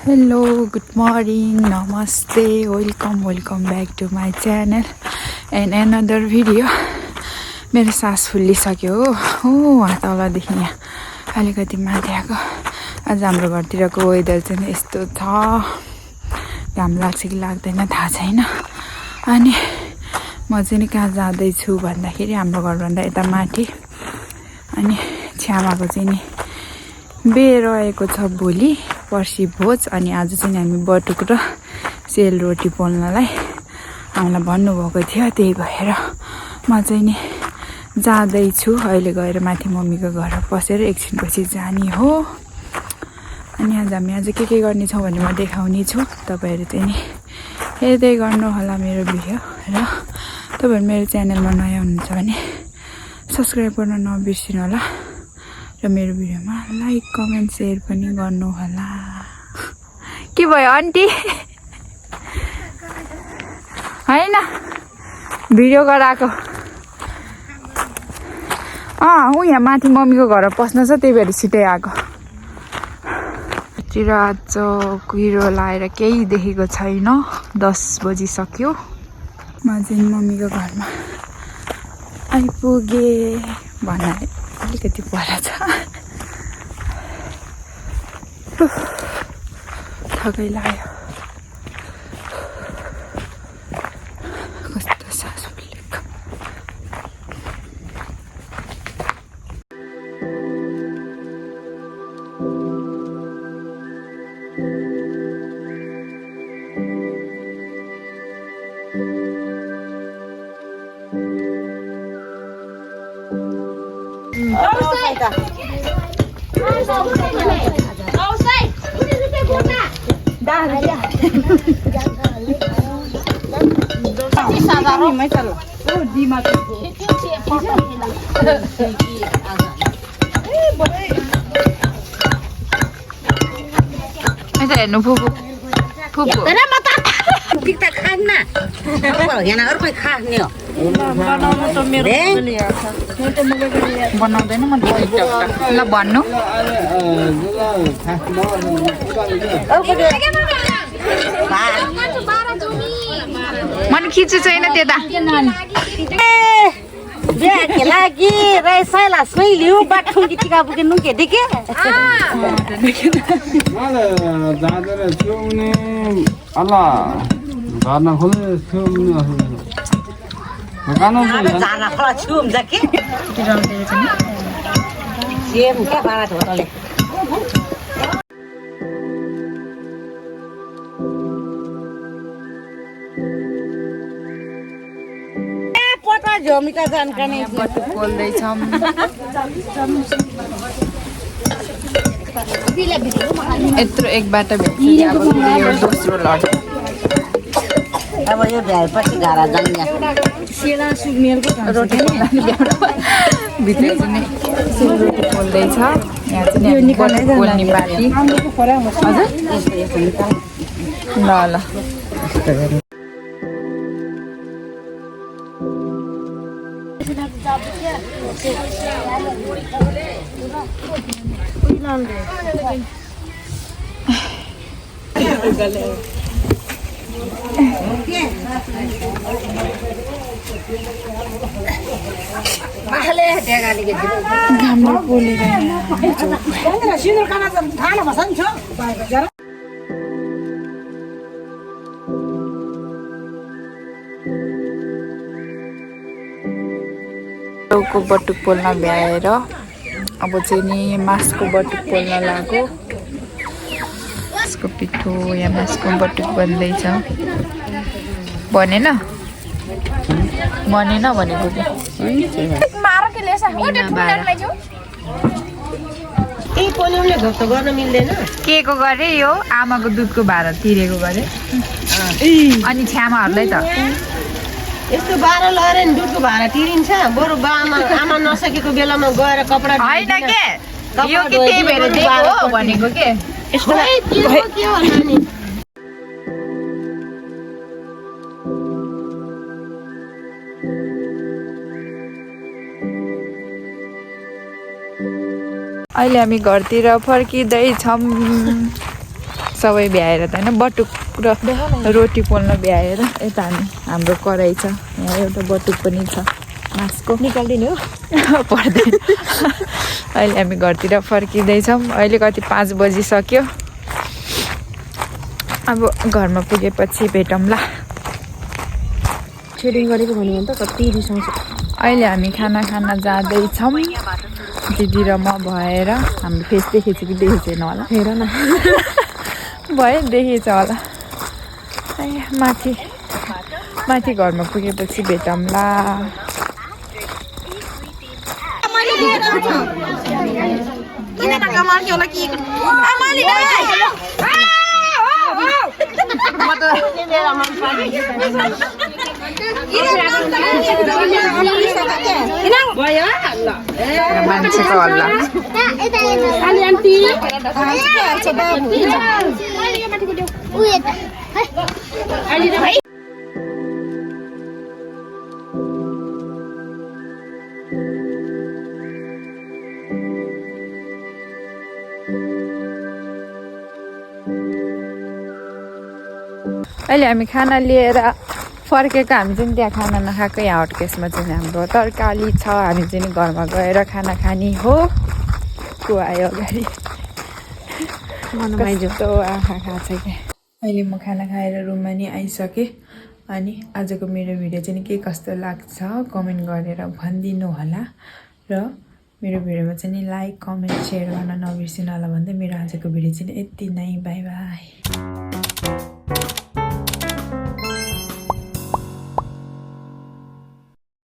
Hello, good morning, namaste, welcome back to my channel and another video. मेरो सास फुलिसक्यो हो तलदेखि यहाँ अलिकति माथि आएको। आज हाम्रो घरतिरको वेदर चाहिँ यस्तो छ, घाम लाग्छ कि लाग्दैन थाहा छैन। अनि म चाहिँ कहाँ जाँदैछु भन्दाखेरि हाम्रो घरभन्दा यता माथि अनि छ्यामाको चाहिँ नि बिहे रहेको छ भोलि पर्सि भोज। अनि आज चाहिँ हामी बटुक र सेलरोटी पोल्नलाई हामीलाई भन्नुभएको थियो, त्यही भएर म चाहिँ नि जाँदैछु। अहिले गएर माथि मम्मीको घर पसेर एकछिनपछि जाने हो। अनि आज हामी आज के गर्नेछौँ भने म देखाउने छु। तपाईँहरू चाहिँ नि हेर्दै गर्नु होला मेरो भिडियो, र तपाईँहरू मेरो च्यानलमा नयाँ हुनुहुन्छ भने सब्सक्राइब गर्न नबिर्सिनु होला र मेरो भिडियोमा लाइक कमेन्ट सेयर पनि गर्नु होला। के भयो आन्टी? हैन भिडियो गराएको। ऊ यहाँ माथि मम्मीको घर पस्न छ, त्यही भएर छिटै आएको। तिर आज कुहिरो लाएर केही देखेको छैन। 10 बजिसक्यो। म चाहिँ मम्मीको घरमा आइपुगे भन्नाले अलिकति पर छ। थकै लाग्यो। कस्तो सास फुलेको। हेर्नु फुपू फुपू बनाउँदैन म ल भन्नु। मन खिच्छु छैन त्यता बिहाके लागि रैसाइला सोइलिउ बाठुङ कि टिका बुके नुके देखे जाँदैन छुउने अल्ला गर्न खोले छुउने जाना खोला छुम जाके सेम क्या बारा होटलले झमिका जानकारी बटुक बोल्दैछौँ। यत्रो एक बाटो भेट्छ, अब यो दोस्रो लड। अब यो भ्याएपछि घारा जान्छ रोटी भित्र चाहिँ सेलरोटी पोल्दैछ। यहाँ चाहिँ बटुक पोल्ने बाटी। हजुर ल ल को बटुक पोल्न भ्याएर अब चाहिँ नि मासको बटुक पोल्न लाग्यो। यसको पिठो या मासको बटुक बन्दैछ। बनेन भनेको के को गरे यो आमाको दुधको भाडा तिरेको गरे। अनि छ्यामाहरूलाई त यस्तो 12 लरे नि दुधको भाडा तिरिन्छ। बरु आमा नसकेको बेलामा गएर कपडा हैन के यो कि त्यही भएर दिएको हो भनेको के यस्तो के हो नानी। अहिले हामी घरतिर फर्किँदैछौँ। सबै भ्याएर त होइन बटुक र रोटी पोल्न भ्याएर यता हाम्रो कराई छ यहाँ एउटा बटुक पनि छ मासको निकाल्दिनु पर्दैन अहिले हामी घरतिर फर्किँदैछौँ अहिले कति 5 बजिसक्यो अब घरमा पुगेपछि भेटौँला ट्रेडिङ गरेको भन्यो भने त कति रिसाउँछ अहिले हामी खाना खान जाँदैछौँ दिदी र म भएर हाम्रो फेस देखेछ कि देखेछैन होला हेर न भयो देखेछ होला माथि माथि घरमा पुगेपछि भेटौँला मान्छेको हल्ला अहिले हामी खाना लिएर फर्केको हामी चाहिँ त्यहाँ खाना नखाएको यहाँ हटकेसमा चाहिँ हाम्रो तरकारी छ हामी चाहिँ घरमा गएर खाना खाने हो को आयो अगाडि कस्तो आँखा खाएको छ क्या अहिले म खाना खाएर रुममा नि आइसकेँ अनि आजको मेरो भिडियो चाहिँ के कस्तो लाग्छ कमेन्ट गरेर भनिदिनु होला र मेरो भिडियोमा चाहिँ लाइक कमेन्ट सेयर गर्न नबिर्सिनु होला भन्दै मेरो आजको भिडियो चाहिँ यति नै बाई बाई